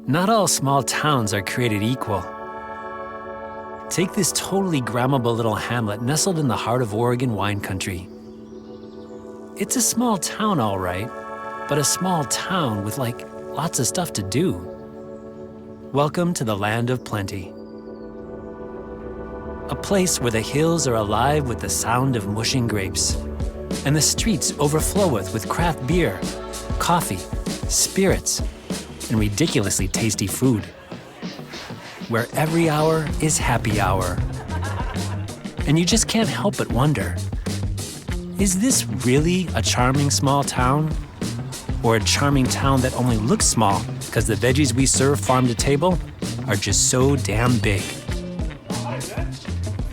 Not all small towns are created equal. Take this totally grammable little hamlet nestled in the heart of Oregon wine country. It's a small town, all right, but a small town with lots of stuff to do. Welcome to the land of plenty. A place where the hills are alive with the sound of mushing grapes, and the streets overfloweth with craft beer, coffee, spirits, and ridiculously tasty food. Where every hour is happy hour. And you just can't help but wonder, is this really a charming small town? Or a charming town that only looks small because the veggies we serve farm to table are just so damn big?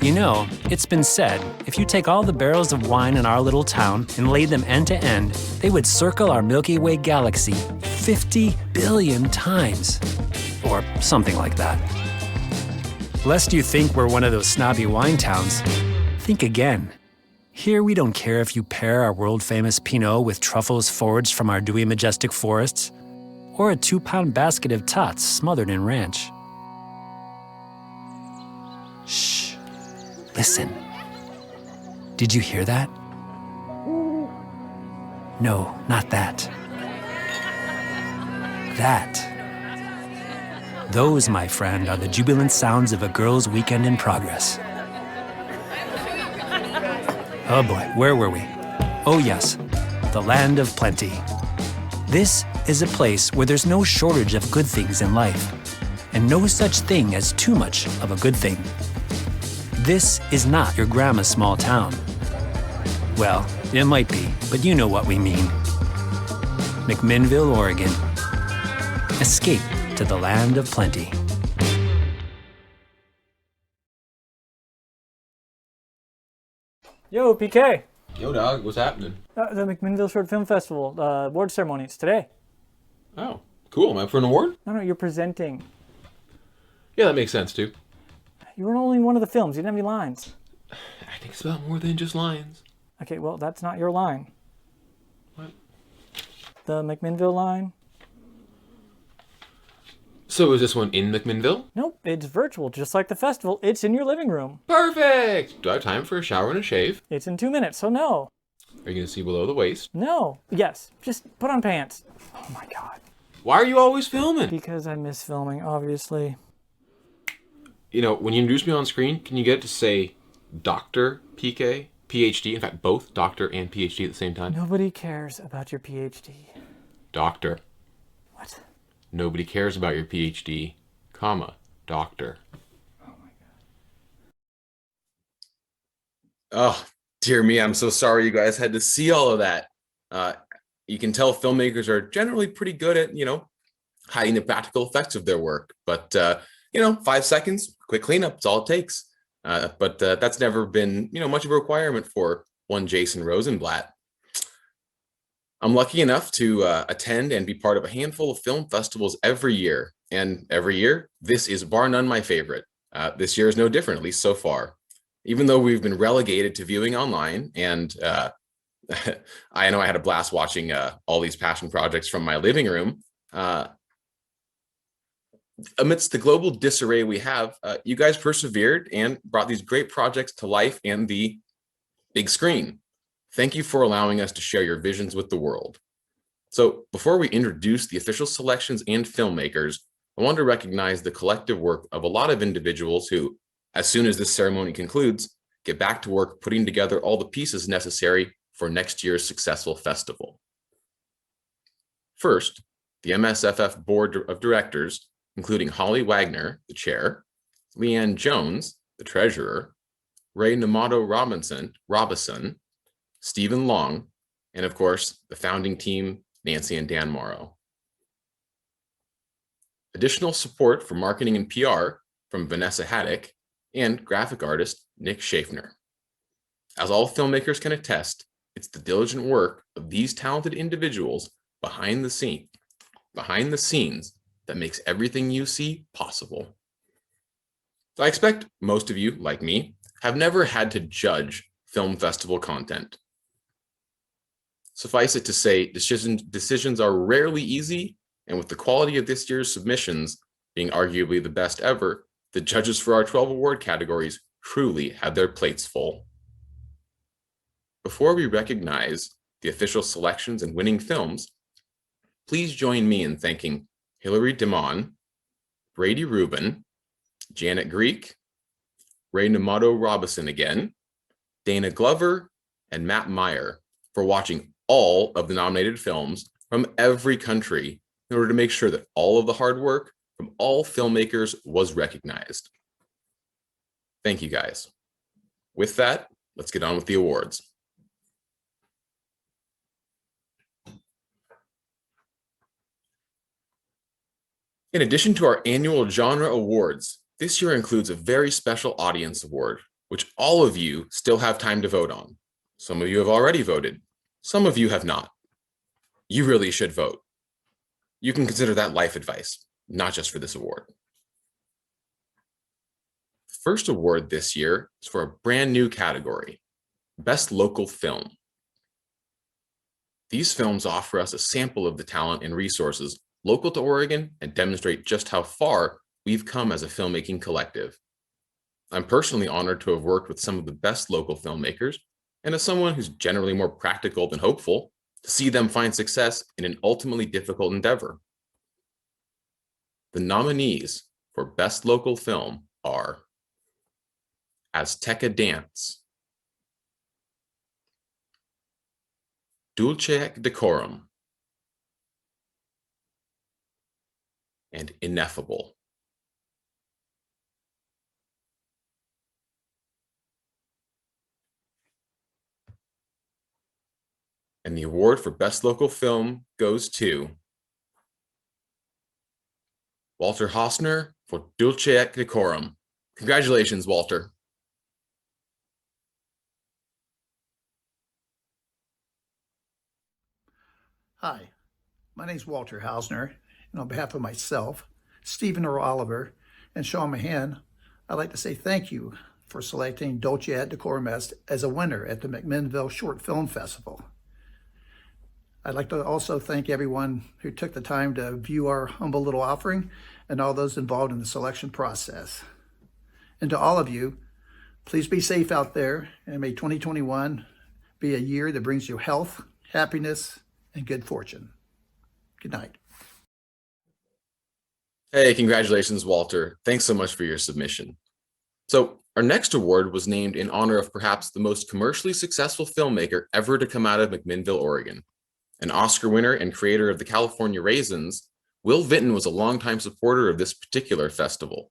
You know, it's been said, if you take all the barrels of wine in our little town and laid them end to end, they would circle our Milky Way galaxy 50 billion times. Or something like that. Lest you think we're one of those snobby wine towns, think again. Here we don't care if you pair our world-famous Pinot with truffles foraged from our dewy majestic forests, or a 2-pound basket of tots smothered in ranch. Shh. Listen. Did you hear that? No, not that. That. Those, my friend, are the jubilant sounds of a girl's weekend in progress. Oh boy, where were we? Oh yes, the land of plenty. This is a place where there's no shortage of good things in life, and no such thing as too much of a good thing. This is not your grandma's small town. Well, it might be, but you know what we mean. Mcminnville, Oregon. Escape to the land of plenty. Yo, PK. Yo, dog, what's happening? The Mcminnville Short Film Festival, award ceremony. It's today. Oh, cool. Am I up for an award? No, you're presenting. Yeah, that makes sense, too. You were only in one of the films. You didn't have any lines. I think it's about more than just lines. Okay, well, that's not your line. What? The Mcminnville line? So is this one in Mcminnville? Nope, it's virtual, just like the festival. It's in your living room. Perfect! Do I have time for a shower and a shave? It's in 2 minutes, so no. Are you going to see below the waist? No. Yes, just put on pants. Oh my god. Why are you always filming? Because I miss filming, obviously. You know, when you introduce me on screen, can you get it to say Dr. PK, PhD? In fact, both Doctor and PhD at the same time. Nobody cares about your PhD. Doctor. What? Nobody cares about your PhD, comma, doctor. Oh my god. Oh, dear me, I'm so sorry you guys had to see all of that. You can tell filmmakers are generally pretty good at, hiding the practical effects of their work. But, 5 seconds, quick cleanup, it's all it takes. But that's never been, much of a requirement for one Jason Rosenblatt. I'm lucky enough to attend and be part of a handful of film festivals every year. And every year, this is bar none my favorite. This year is no different, at least so far. Even though we've been relegated to viewing online, and I know I had a blast watching all these passion projects from my living room. Amidst the global disarray we have, you guys persevered and brought these great projects to life and the big screen. Thank you for allowing us to share your visions with the world. So before we introduce the official selections and filmmakers, I want to recognize the collective work of a lot of individuals who, as soon as this ceremony concludes, get back to work putting together all the pieces necessary for next year's successful festival. First, the MSFF Board of Directors, including Holly Wagner, the chair, Leanne Jones, the treasurer, Ray Namato Robinson, Stephen Long, and of course, the founding team, Nancy and Dan Morrow. Additional support for marketing and PR from Vanessa Haddock and graphic artist Nick Schaffner. As all filmmakers can attest, it's the diligent work of these talented individuals behind the scenes that makes everything you see possible. So I expect most of you, like me, have never had to judge film festival content. Suffice it to say, decisions are rarely easy And with the quality of this year's submissions being arguably the best ever, the judges for our 12 award categories truly had their plates full. Before we recognize the official selections and winning films, please join me in thanking Hilary Dimon, Brady Rubin, Janet Greek, Ray Namato Robison again, Dana Glover, and Matt Meyer for watching all of the nominated films from every country in order to make sure that all of the hard work from all filmmakers was recognized. Thank you guys. With that, let's get on with the awards. In addition to our annual genre awards, this year includes a very special audience award, which all of you still have time to vote on. Some of you have already voted. Some of you have not. You really should vote. You can consider that life advice, not just for this award. The first award this year is for a brand new category, Best Local Film. These films offer us a sample of the talent and resources local to Oregon and demonstrate just how far we've come as a filmmaking collective. I'm personally honored to have worked with some of the best local filmmakers, and as someone who's generally more practical than hopeful, to see them find success in an ultimately difficult endeavor. The nominees for Best Local Film are Azteca Dance, Dulce et Decorum, and Ineffable. And the award for Best Local Film goes to Walter Hausner for Dulce et Decorum. Congratulations, Walter. Hi, my name is Walter Hausner, and on behalf of myself, Stephen Earl Oliver, and Sean Mahan, I'd like to say thank you for selecting Dulce et Decorum as a winner at the Mcminnville Short Film Festival. I'd like to also thank everyone who took the time to view our humble little offering and all those involved in the selection process. And to all of you, please be safe out there, and may 2021 be a year that brings you health, happiness, and good fortune. Good night. Hey, congratulations, Walter. Thanks so much for your submission. So our next award was named in honor of perhaps the most commercially successful filmmaker ever to come out of Mcminnville, Oregon. An Oscar winner and creator of the California Raisins, Will Vinton was a longtime supporter of this particular festival.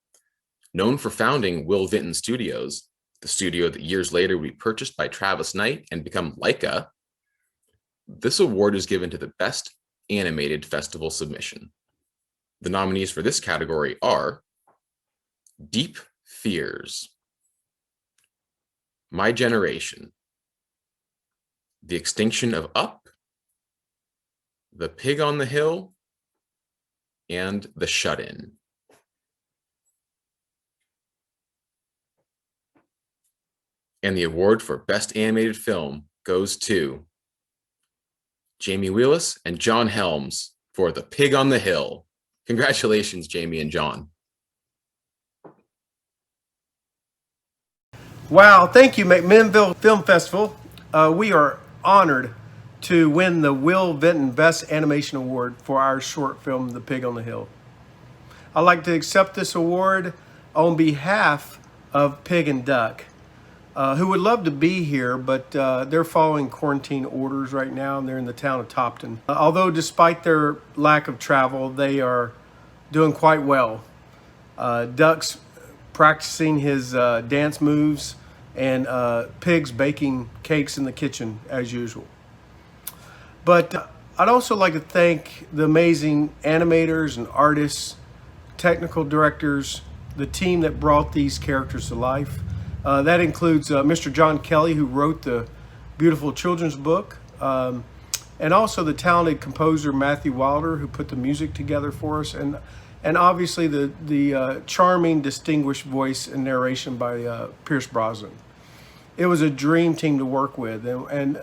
Known for founding Will Vinton Studios, the studio that years later would be purchased by Travis Knight and become Leica, this award is given to the best animated festival submission. The nominees for this category are Deep Fears, My Generation, The Extinction of Up, The Pig on the Hill, and The Shut-In. And the award for Best Animated Film goes to Jamie Wheelis and John Helms for The Pig on the Hill. Congratulations, Jamie and John. Wow, thank you, Mcminnville Film Festival. We are honored to win the Will Vinton Best Animation Award for our short film, The Pig on the Hill. I'd like to accept this award on behalf of Pig and Duck, who would love to be here, but they're following quarantine orders right now, and they're in the town of Topton. Although despite their lack of travel, they are doing quite well. Duck's practicing his dance moves, and Pig's baking cakes in the kitchen as usual. But I'd also like to thank the amazing animators and artists, technical directors, the team that brought these characters to life. That includes Mr. John Kelly, who wrote the beautiful children's book, and also the talented composer Matthew Wilder, who put the music together for us, and obviously the charming, distinguished voice and narration by Pierce Brosnan. It was a dream team to work with, and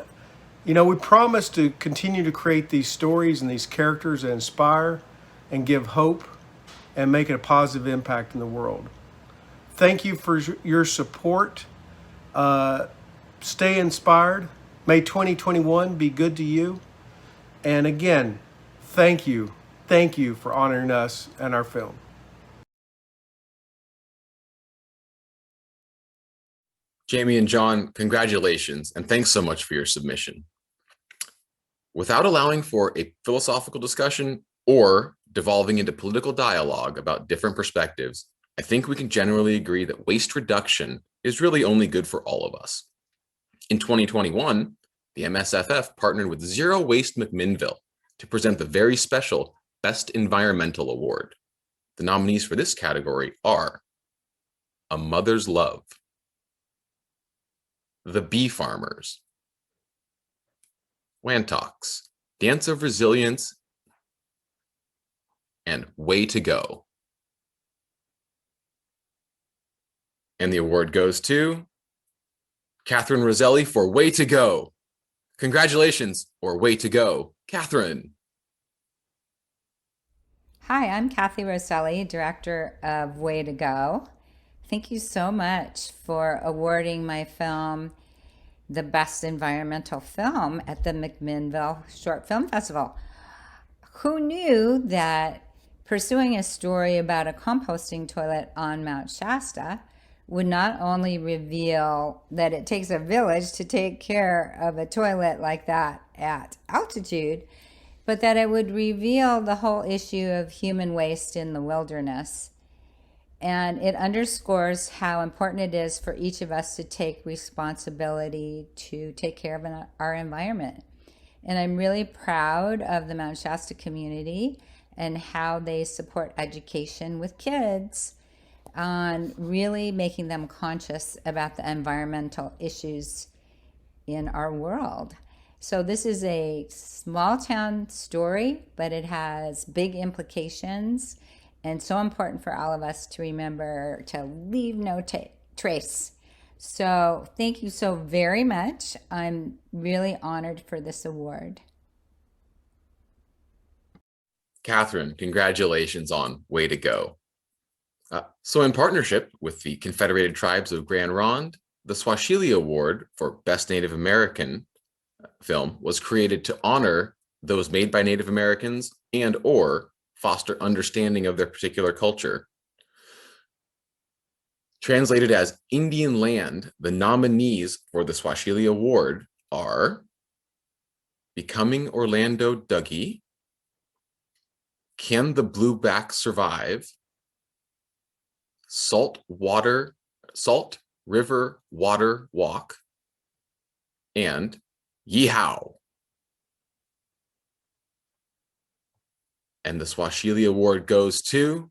you know, we promised to continue to create these stories and these characters that inspire, and give hope and make a positive impact in the world. Thank you for your support. Stay inspired. May 2021 be good to you. And again, thank you. Thank you for honoring us and our film. Jamie and John, congratulations, and thanks so much for your submission. Without allowing for a philosophical discussion or devolving into political dialogue about different perspectives, I think we can generally agree that waste reduction is really only good for all of us. In 2021, the MSFF partnered with Zero Waste Mcminnville to present the very special Best Environmental Award. The nominees for this category are A Mother's Love, The Bee Farmers, Wantox, Dance of Resilience, and Way to Go. And the award goes to Catherine Roselli for Way to Go. Congratulations, or Way to Go, Catherine. Hi, I'm Kathy Roselli, director of Way to Go. Thank you so much for awarding my film the Best Environmental Film at the Mcminnville Short Film Festival. Who knew that pursuing a story about a composting toilet on Mount Shasta would not only reveal that it takes a village to take care of a toilet like that at altitude, but that it would reveal the whole issue of human waste in the wilderness. And it underscores how important it is for each of us to take responsibility to take care of our environment. And I'm really proud of the Mount Shasta community and how they support education with kids on really making them conscious about the environmental issues in our world. So this is a small town story, but it has big implications and so important for all of us to remember to leave no trace. So thank you so very much. I'm really honored for this award. Catherine, congratulations on Way to Go. So in partnership with the Confederated Tribes of Grand Ronde, the Swashili Award for Best Native American Film was created to honor those made by Native Americans and or foster understanding of their particular culture. Translated as Indian Land, the nominees for the Swashili Award are Becoming Orlando Dougie, Can the Blueback Survive, Salt River Water Walk, and Yeehaw. And the Swashili Award goes to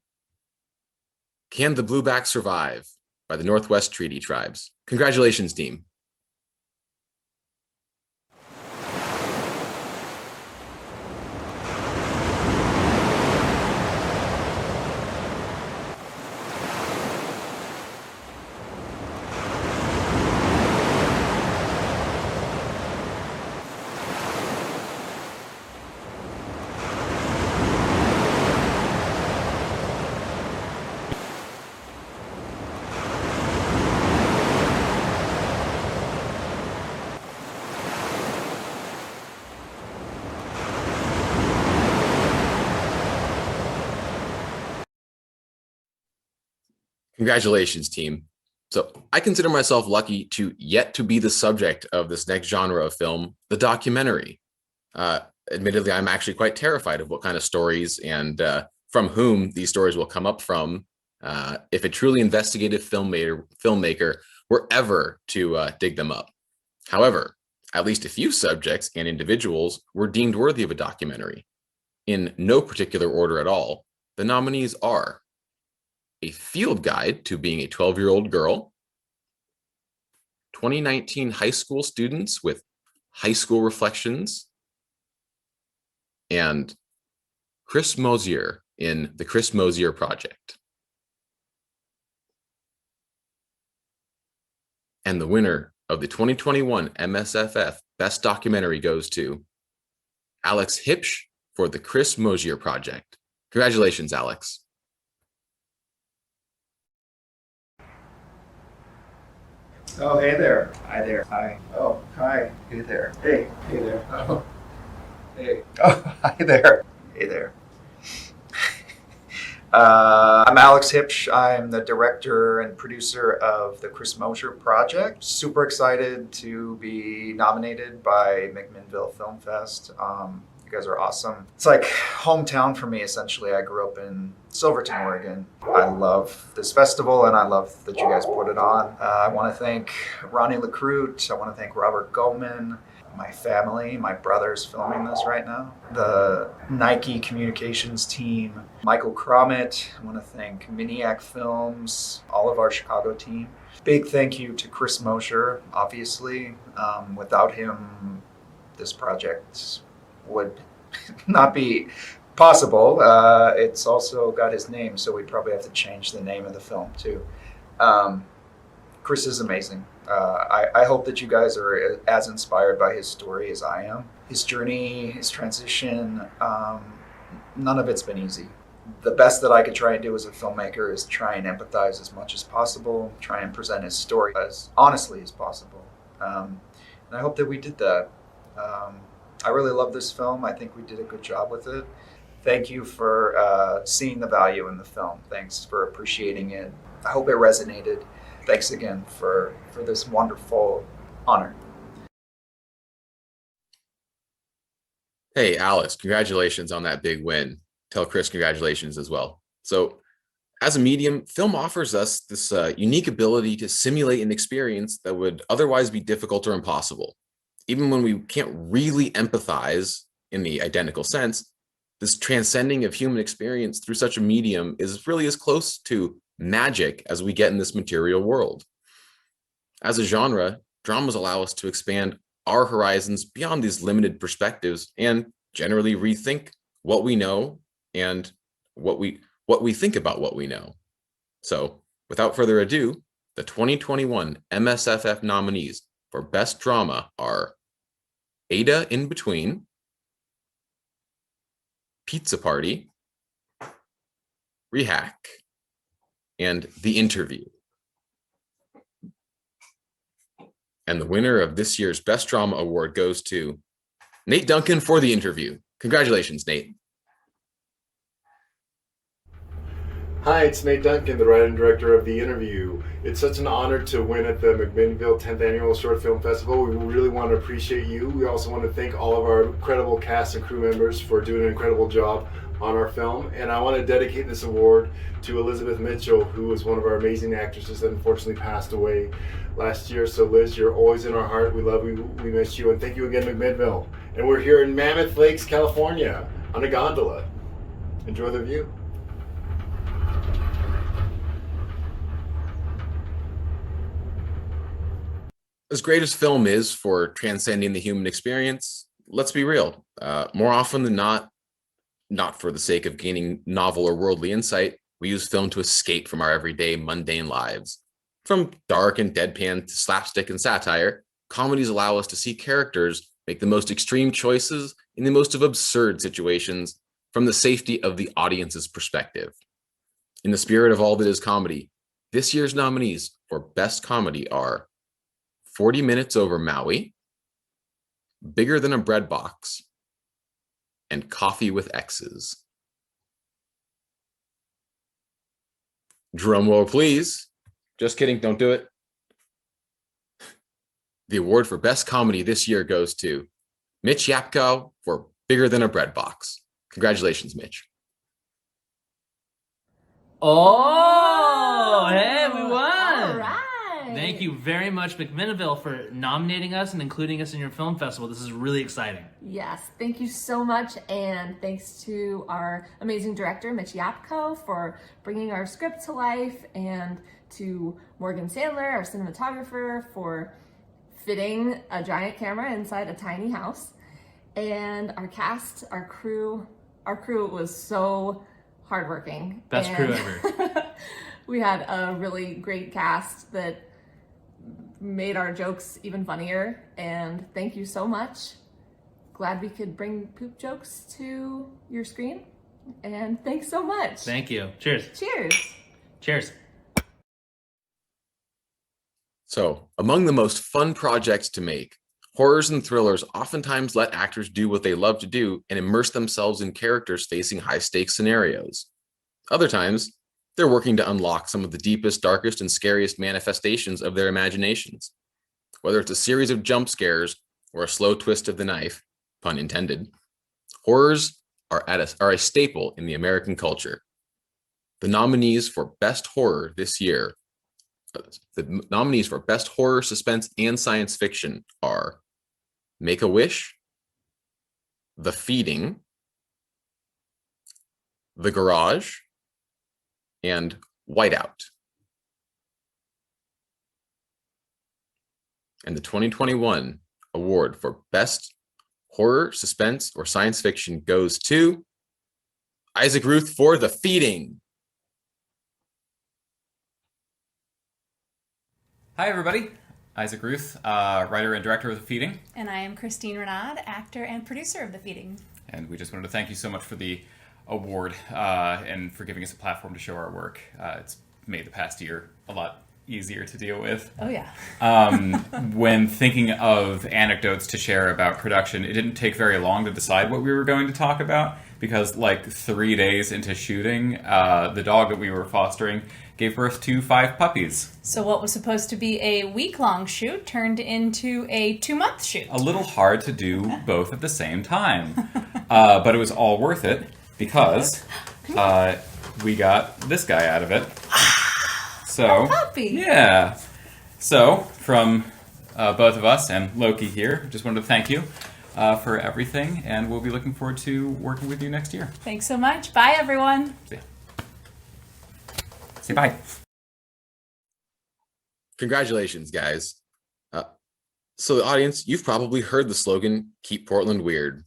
Can the Blueback Survive by the Northwest Treaty Tribes. Congratulations, team. Congratulations, team. So I consider myself lucky to yet to be the subject of this next genre of film, the documentary. Admittedly, I'm actually quite terrified of what kind of stories and from whom these stories will come up from if a truly investigative filmmaker were ever to dig them up. However, at least a few subjects and individuals were deemed worthy of a documentary. In no particular order at all, the nominees are A Field Guide to Being a 12-Year-Old Girl, 2019 high school students with high school reflections, and Chris Mosier in the Chris Mosier Project. And the winner of the 2021 MSFF Best Documentary goes to Alex Hipsch for the Chris Mosier Project. Congratulations, Alex. Oh, hey there. Hi there. Hi. Oh, hi. Hey there. Hey. Hey there. Oh. Hey. Oh, hi there. Hey there. I'm Alex Hipsch. I'm the director and producer of the Chris Mosher Project. Super excited to be nominated by Mcminnville Film Fest. You guys are awesome. It's like hometown for me, essentially. I grew up in Silverton, Oregon. I love this festival, and I love that you guys put it on. I want to thank Ronnie LaCroute. I want to thank Robert Goldman, my family, my brother's filming this right now, the Nike communications team, Michael Cromit. I want to thank Miniac Films, all of our Chicago team. Big thank you to Chris Mosher, obviously. Without him, this project would not be possible. It's also got his name, so we probably have to change the name of the film too. Chris is amazing. I hope that you guys are as inspired by his story as I am. His journey, his transition, none of it's been easy. The best that I could try and do as a filmmaker is try and empathize as much as possible, try and present his story as honestly as possible. And I hope that we did that. I really love this film. I think we did a good job with it. Thank you for seeing the value in the film. Thanks for appreciating it. I hope it resonated. Thanks again for this wonderful honor. Hey, Alex, congratulations on that big win. Tell Chris congratulations as well. So, as a medium, film offers us this unique ability to simulate an experience that would otherwise be difficult or impossible. Even when we can't really empathize in the identical sense, this transcending of human experience through such a medium is really as close to magic as we get in this material world. As a genre, dramas allow us to expand our horizons beyond these limited perspectives and generally rethink what we know and what we think about what we know. So, without further ado, the 2021 MSFF nominees for Best Drama are Ada in Between, Pizza Party, Rehack, and The Interview. And the winner of this year's Best Drama Award goes to Nate Duncan for The Interview. Congratulations, Nate. Hi, it's Nate Duncan, the writer and director of The Interview. It's such an honor to win at the Mcminnville 10th Annual Short Film Festival. We really want to appreciate you. We also want to thank all of our incredible cast and crew members for doing an incredible job on our film. And I want to dedicate this award to Elizabeth Mitchell, who was one of our amazing actresses that unfortunately passed away last year. So Liz, you're always in our heart. We love you, we miss you, and thank you again, Mcminnville. And we're here in Mammoth Lakes, California, on a gondola. Enjoy the view. As great as film is for transcending the human experience, let's be real. More often than not for the sake of gaining novel or worldly insight, we use film to escape from our everyday mundane lives. From dark and deadpan to slapstick and satire, comedies allow us to see characters make the most extreme choices in the most of absurd situations from the safety of the audience's perspective. In the spirit of all that is comedy, this year's nominees for Best Comedy are 40 Minutes Over Maui, Bigger Than a Bread Box, and Coffee with X's. Drum roll, please. Just kidding, don't do it. The award for Best Comedy this year goes to Mitch Yapko for Bigger Than a Bread Box. Congratulations, Mitch. Oh, hey, we won! All right. Thank you very much, Mcminnville, for nominating us and including us in your film festival. This is really exciting. Yes, thank you so much, and thanks to our amazing director, Mitch Yapko, for bringing our script to life, and to Morgan Sandler, our cinematographer, for fitting a giant camera inside a tiny house, and our cast, our crew was so hardworking. Best crew ever. We had a really great cast that made our jokes even funnier, and thank you so much. Glad we could bring poop jokes to your screen, And thanks so much. Thank you. Cheers. Cheers. Cheers. So, among the most fun projects to make, horrors and thrillers oftentimes let actors do what they love to do and immerse themselves in characters facing high-stakes scenarios. Other times, they're working to unlock some of the deepest, darkest, and scariest manifestations of their imaginations. Whether it's a series of jump scares or a slow twist of the knife, pun intended, horrors are a staple in the American culture. The nominees for Best Horror this year, the nominees for Best Horror, Suspense, and Science Fiction are Make-A-Wish, The Feeding, The Garage, and Whiteout. And the 2021 award for Best Horror, Suspense, or Science Fiction goes to Isaac Ruth for The Feeding. Hi, everybody. Isaac Ruth, writer and director of The Feeding. And I am Christine Renaud, actor and producer of The Feeding. And we just wanted to thank you so much for the award and for giving us a platform to show our work. It's made the past year a lot easier to deal with. Oh, yeah. When thinking of anecdotes to share about production, it didn't take very long to decide what we were going to talk about because like 3 days into shooting, the dog that we were fostering gave birth to 5 puppies. So what was supposed to be a week-long shoot turned into a 2-month shoot. A little hard to do both at the same time. But it was all worth it because we got this guy out of it. So, puppy. Yeah. So, from both of us and Loki here, just wanted to thank you for everything, and we'll be looking forward to working with you next year. Thanks so much. Bye, everyone. See ya. Say bye. Congratulations, guys. So the audience, you've probably heard the slogan, Keep Portland Weird.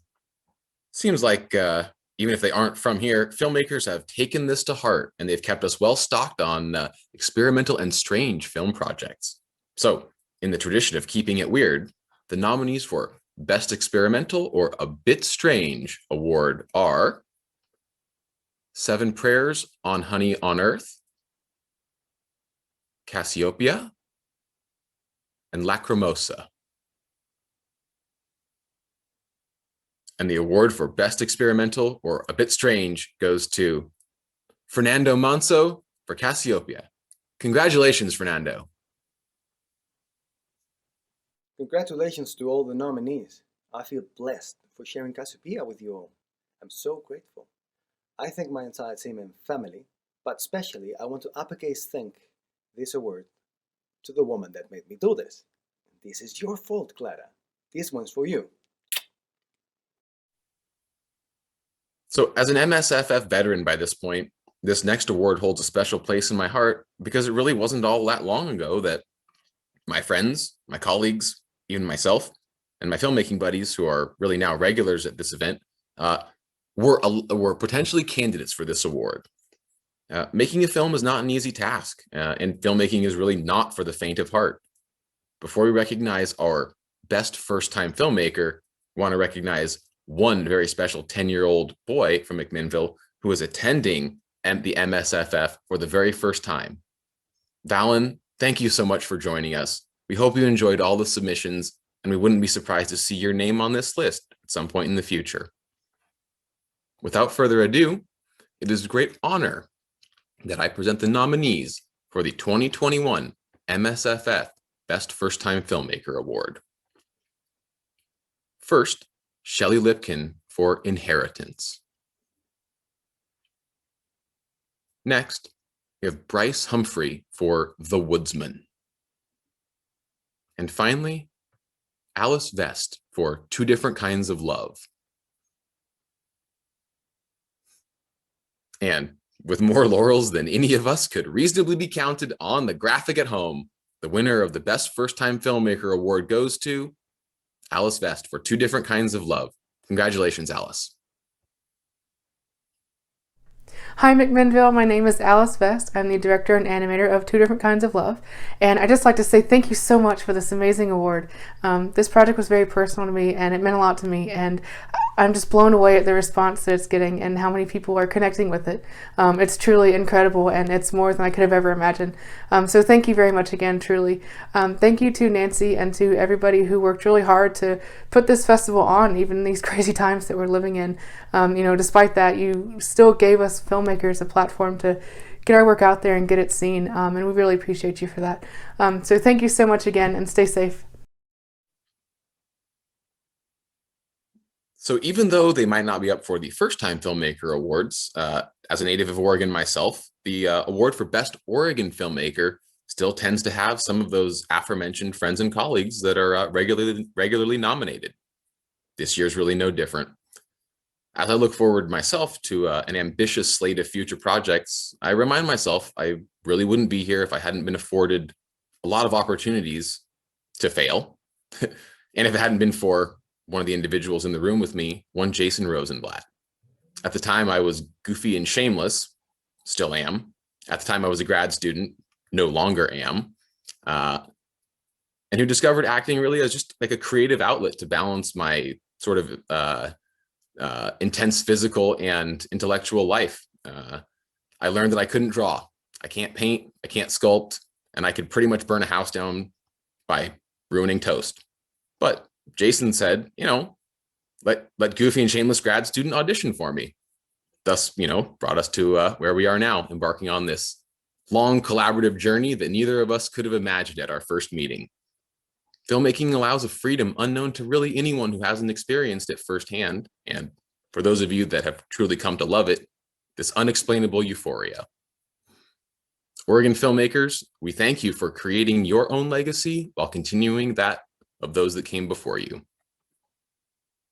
Seems like even if they aren't from here, filmmakers have taken this to heart and they've kept us well stocked on experimental and strange film projects. So in the tradition of keeping it weird, the nominees for Best Experimental or A Bit Strange award are Seven Prayers on Honey on Earth, Cassiopeia, and Lacrimosa. And the award for Best Experimental or A Bit Strange goes to Fernando Manso for Cassiopeia. Congratulations, Fernando. Congratulations to all the nominees. I feel blessed for sharing Cassiopeia with you all. I'm so grateful. I thank my entire team and family, but especially I want to uppercase thank this award to the woman that made me do this. This is your fault, Clara. This one's for you. So as an MSFF veteran by this point, this next award holds a special place in my heart because it really wasn't all that long ago that my friends, my colleagues, even myself, and my filmmaking buddies who are really now regulars at this event were potentially candidates for this award. Making a film is not an easy task, and filmmaking is really not for the faint of heart. Before we recognize our best first-time filmmaker, we want to recognize one very special 10-year-old boy from Mcminnville who is attending the MSFF for the very first time. Valen, thank you so much for joining us. We hope you enjoyed all the submissions, and we wouldn't be surprised to see your name on this list at some point in the future. Without further ado, it is a great honor that I present the nominees for the 2021 MSFF Best First Time Filmmaker Award. First, Shelley Lipkin for Inheritance. Next, we have Bryce Humphrey for The Woodsman. And finally, Alice Vest for Two Different Kinds of Love. And with more laurels than any of us could reasonably be counted on the graphic at home, the winner of the Best First Time Filmmaker Award goes to Alice Vest for Two Different Kinds of Love. Congratulations, Alice. Hi, Mcminnville. My name is Alice Vest. I'm the director and animator of Two Different Kinds of Love. And I'd just like to say thank you so much for this amazing award. This project was very personal to me and it meant a lot to me. And I'm just blown away at the response that it's getting and how many people are connecting with it. It's truly incredible, and it's more than I could have ever imagined. So thank you very much again, truly. Thank you to Nancy and to everybody who worked really hard to put this festival on, even in these crazy times that we're living in. Despite that, you still gave us filmmakers a platform to get our work out there and get it seen, and we really appreciate you for that. So thank you so much again, and stay safe. So even though they might not be up for the First Time Filmmaker Awards, as a native of Oregon myself, the award for Best Oregon Filmmaker still tends to have some of those aforementioned friends and colleagues that are regularly nominated. This year's really no different. As I look forward myself to an ambitious slate of future projects, I remind myself I really wouldn't be here if I hadn't been afforded a lot of opportunities to fail. And if it hadn't been for one of the individuals in the room with me, one Jason Rosenblatt. At the time, I was goofy and shameless, still am. At the time, I was a grad student, no longer am. And who discovered acting really as just like a creative outlet to balance my sort of intense physical and intellectual life. I learned that I couldn't draw. I can't paint, I can't sculpt, and I could pretty much burn a house down by ruining toast. But Jason said, let goofy and shameless grad student audition for me. Thus, brought us to where we are now, embarking on this long collaborative journey that neither of us could have imagined at our first meeting. Filmmaking allows a freedom unknown to really anyone who hasn't experienced it firsthand. And for those of you that have truly come to love it, this unexplainable euphoria. Oregon filmmakers, we thank you for creating your own legacy while continuing that of those that came before you.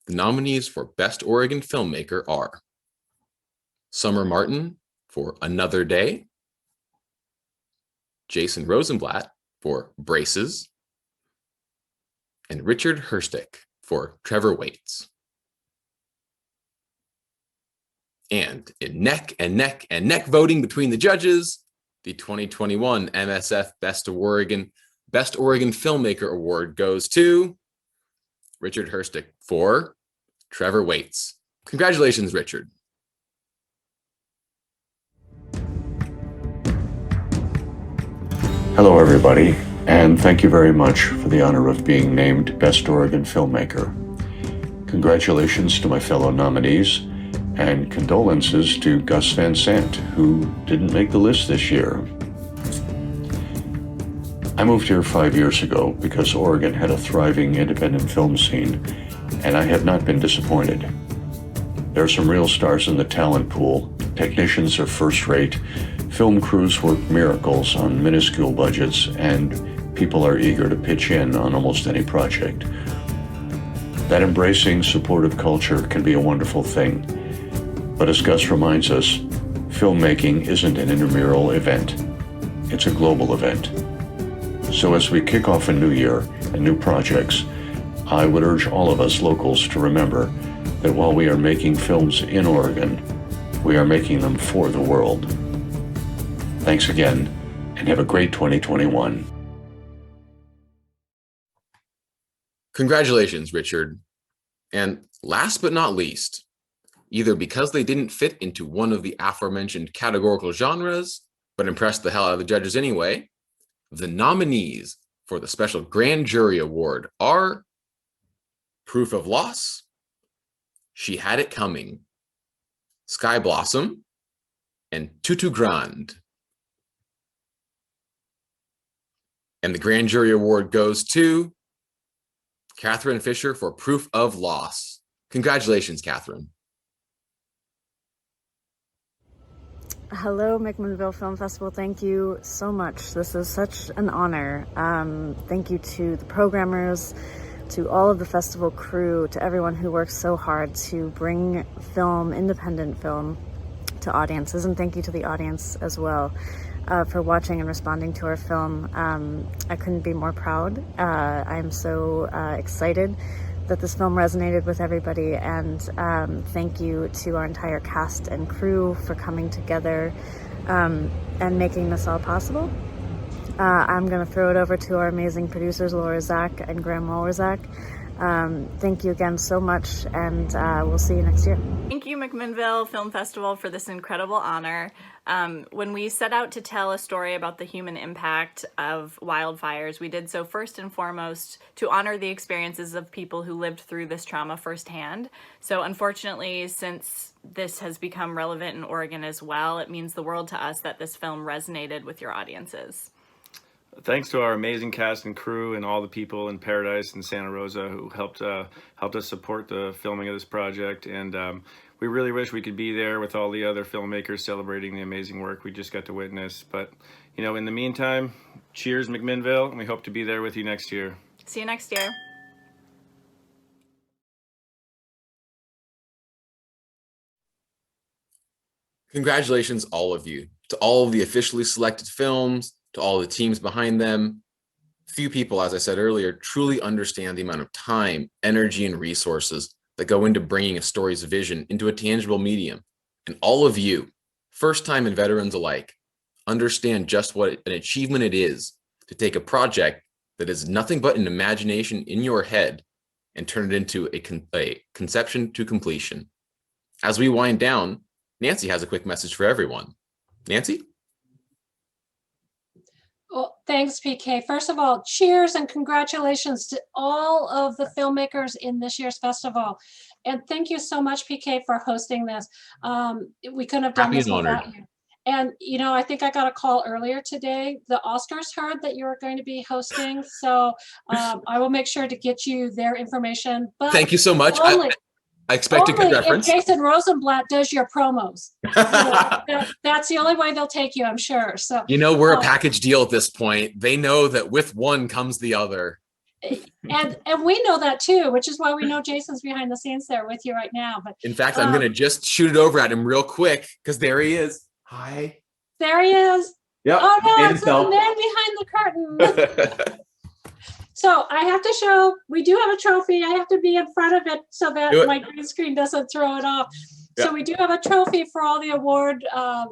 The nominees for Best Oregon Filmmaker are Summer Martin for Another Day, Jason Rosenblatt for Braces, and Richard Herstick for Trevor Waits. And in neck and neck voting between the judges, the 2021 MSF Best Oregon Filmmaker Award goes to Richard Herstick for Trevor Waits. Congratulations, Richard. Hello, everybody, and thank you very much for the honor of being named Best Oregon Filmmaker. Congratulations to my fellow nominees, and condolences to Gus Van Sant, who didn't make the list this year. I moved here 5 years ago because Oregon had a thriving independent film scene, and I have not been disappointed. There are some real stars in the talent pool. Technicians are first-rate, film crews work miracles on minuscule budgets, and people are eager to pitch in on almost any project. That embracing, supportive culture can be a wonderful thing. But as Gus reminds us, filmmaking isn't an intramural event. It's a global event. So as we kick off a new year and new projects, I would urge all of us locals to remember that while we are making films in Oregon, we are making them for the world. Thanks again, and have a great 2021. Congratulations, Richard. And last but not least, either because they didn't fit into one of the aforementioned categorical genres, but impressed the hell out of the judges anyway, the nominees for the Special Grand Jury Award are Proof of Loss, She Had It Coming, Sky Blossom, and Tutu Grande. And the Grand Jury Award goes to Catherine Fisher for Proof of Loss. Congratulations, Catherine. Hello, Mcminnville Film Festival. Thank you so much. This is such an honor. Thank you to the programmers, to all of the festival crew, to everyone who works so hard to bring film, independent film, to audiences. And thank you to the audience as well for watching and responding to our film. I couldn't be more proud. I'm so excited that this film resonated with everybody, and thank you to our entire cast and crew for coming together and making this all possible. I'm going to throw it over to our amazing producers, Laura Zach and Graham Wallerzak. Thank you again so much, and we'll see you next year. Thank you, Mcminnville Film Festival, for this incredible honor. When we set out to tell a story about the human impact of wildfires, we did so first and foremost to honor the experiences of people who lived through this trauma firsthand. So unfortunately, since this has become relevant in Oregon as well, it means the world to us that this film resonated with your audiences. Thanks to our amazing cast and crew and all the people in Paradise and Santa Rosa who helped us support the filming of this project. And we really wish we could be there with all the other filmmakers celebrating the amazing work we just got to witness. But, you know, in the meantime, cheers, Mcminnville, and we hope to be there with you next year. See you next year. Congratulations, all of you, to all of the officially selected films, to all the teams behind them. Few people, as I said earlier, truly understand the amount of time, energy, and resources that go into bringing a story's vision into a tangible medium. And all of you, first-time and veterans alike, understand just what an achievement it is to take a project that is nothing but an imagination in your head and turn it into a conception to completion. As we wind down, Nancy has a quick message for everyone. Nancy? Well, thanks, PK. First of all, cheers and congratulations to all of the filmmakers in this year's festival. And thank you so much, PK, for hosting this. We couldn't have done this without you. And, you know, I think I got a call earlier today. The Oscars heard that you were going to be hosting. So I will make sure to get you their information. But thank you so much. I expect a good reference. If Jason Rosenblatt does your promos. That's the only way they'll take you, I'm sure. So you know, we're a package deal at this point. They know that with one comes the other. And we know that too, which is why we know Jason's behind the scenes there with you right now. But in fact, I'm gonna just shoot it over at him real quick because there he is. Hi. There he is. Yep. Oh no, it's the man behind the curtain. So I have to show, we do have a trophy. I have to be in front of it so that my green screen doesn't throw it off. Yeah. So we do have a trophy for all the award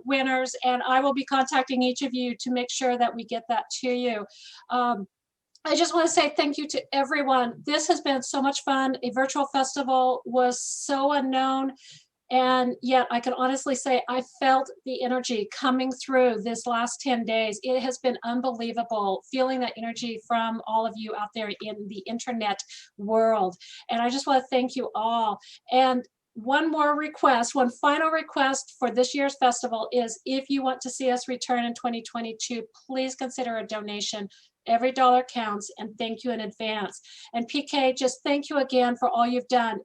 winners, and I will be contacting each of you to make sure that we get that to you. I just want to say thank you to everyone. This has been so much fun. A virtual festival was so unknown. And yet I can honestly say I felt the energy coming through this last 10 days. It has been unbelievable feeling that energy from all of you out there in the internet world. And I just want to thank you all. And one more request, one final request for this year's festival is if you want to see us return in 2022, please consider a donation. Every dollar counts, and thank you in advance. And PK, just thank you again for all you've done.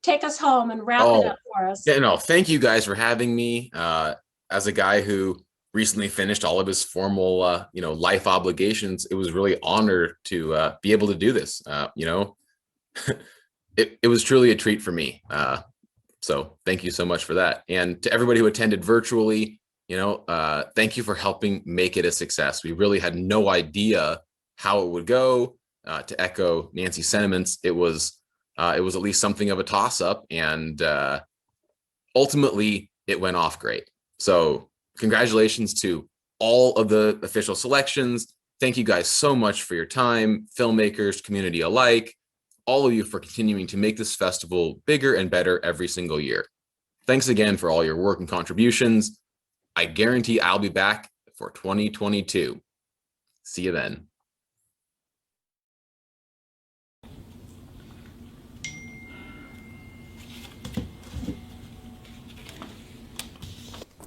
Take us home and wrap it up for us. Yeah, no, thank you guys for having me. As a guy who recently finished all of his formal, life obligations, it was really honored to be able to do this. It was truly a treat for me. So thank you so much for that. And to everybody who attended virtually, thank you for helping make it a success. We really had no idea how it would go. To echo Nancy's sentiments, it was at least something of a toss-up, and ultimately it went off great. So congratulations to all of the official selections. Thank you guys so much for your time, filmmakers, community alike, all of you for continuing to make this festival bigger and better every single year. Thanks again for all your work and contributions. I guarantee I'll be back for 2022. See you then.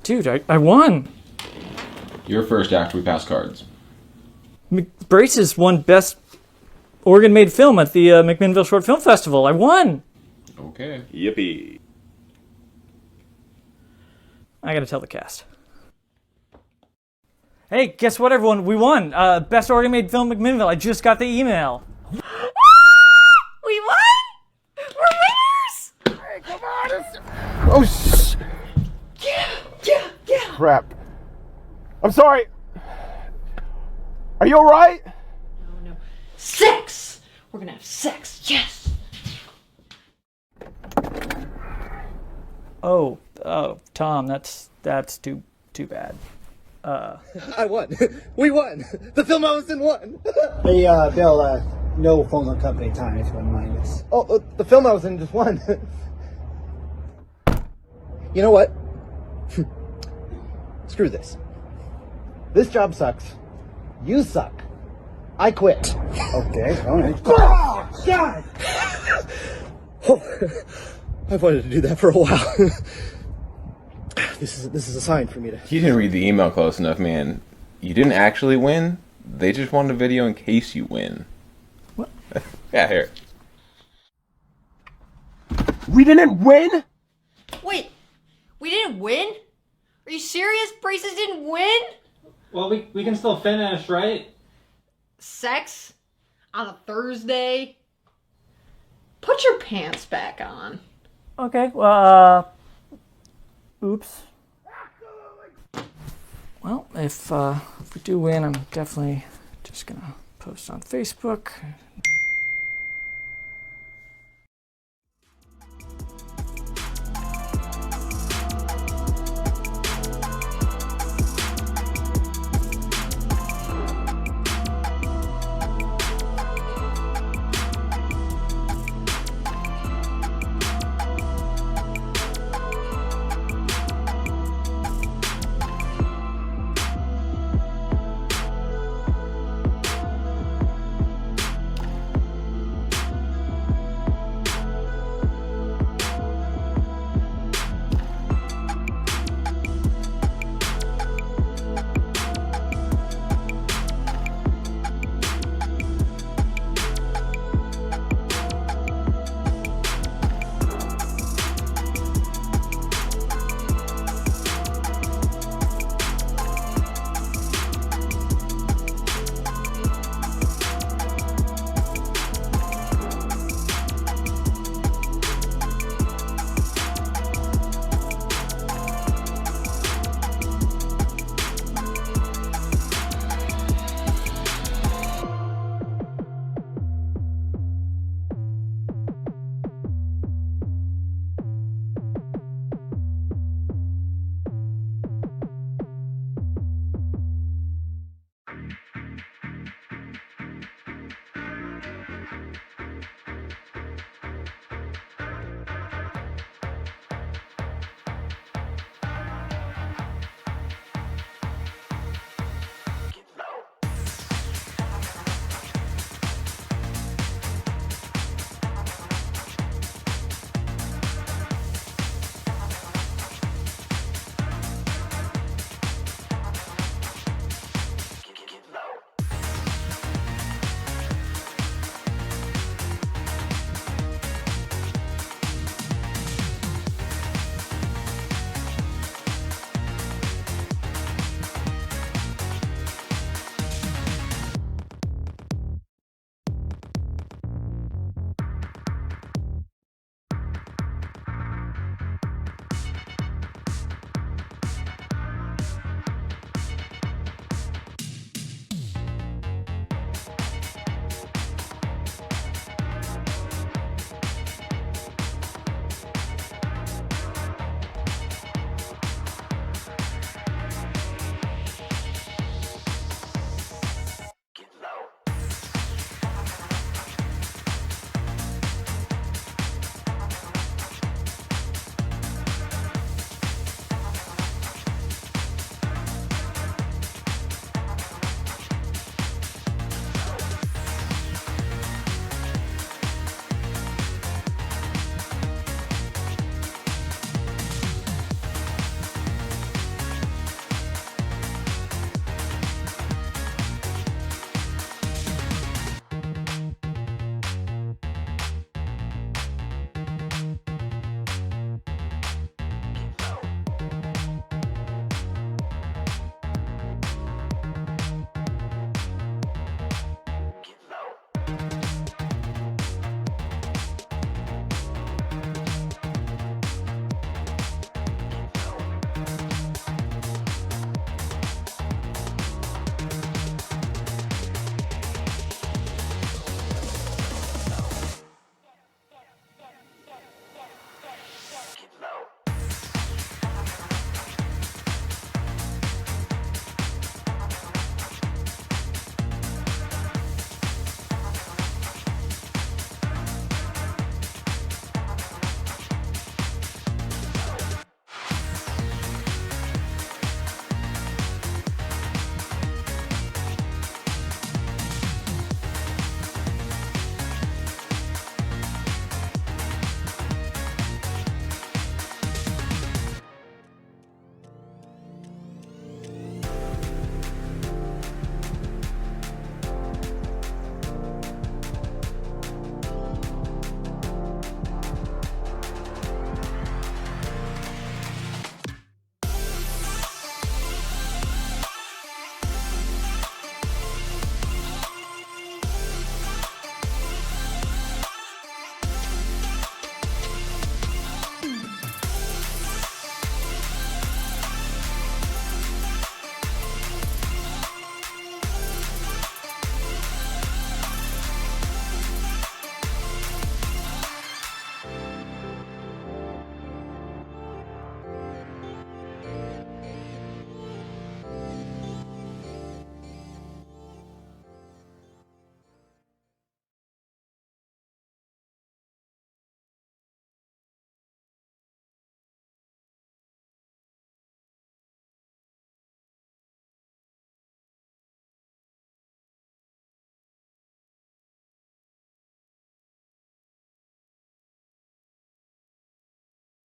Dude, I won. You're first after we pass cards. Braces won Best Oregon-Made Film at the Mcminnville Short Film Festival. I won. Okay. Yippee. I gotta tell the cast. Hey, guess what, everyone? We won. Best Oregon-Made Film Mcminnville. I just got the email. We won! We're winners! Hey, come on! Oh, Yeah. crap. I'm sorry. Are you alright? No. Sex! We're gonna have sex, yes! Oh, Tom, that's too bad. I won. We won. The film Ellison won. Hey, Bill, No phones on company time, if you wouldn't mind. The film I was in just won. You know what? Screw this. This job sucks. You suck. I quit. Okay, all right. Oh, God! I've wanted to do that for a while. This is a sign for me to... You didn't read the email close enough, man. You didn't actually win. They just wanted a video in case you win. What? Yeah, here. We didn't win? Wait, we didn't win? Are you serious? Braces didn't win? Well, we can still finish, right? Sex? On a Thursday? Put your pants back on. Okay, well, oops. Well, if we do win, I'm definitely just gonna post on Facebook.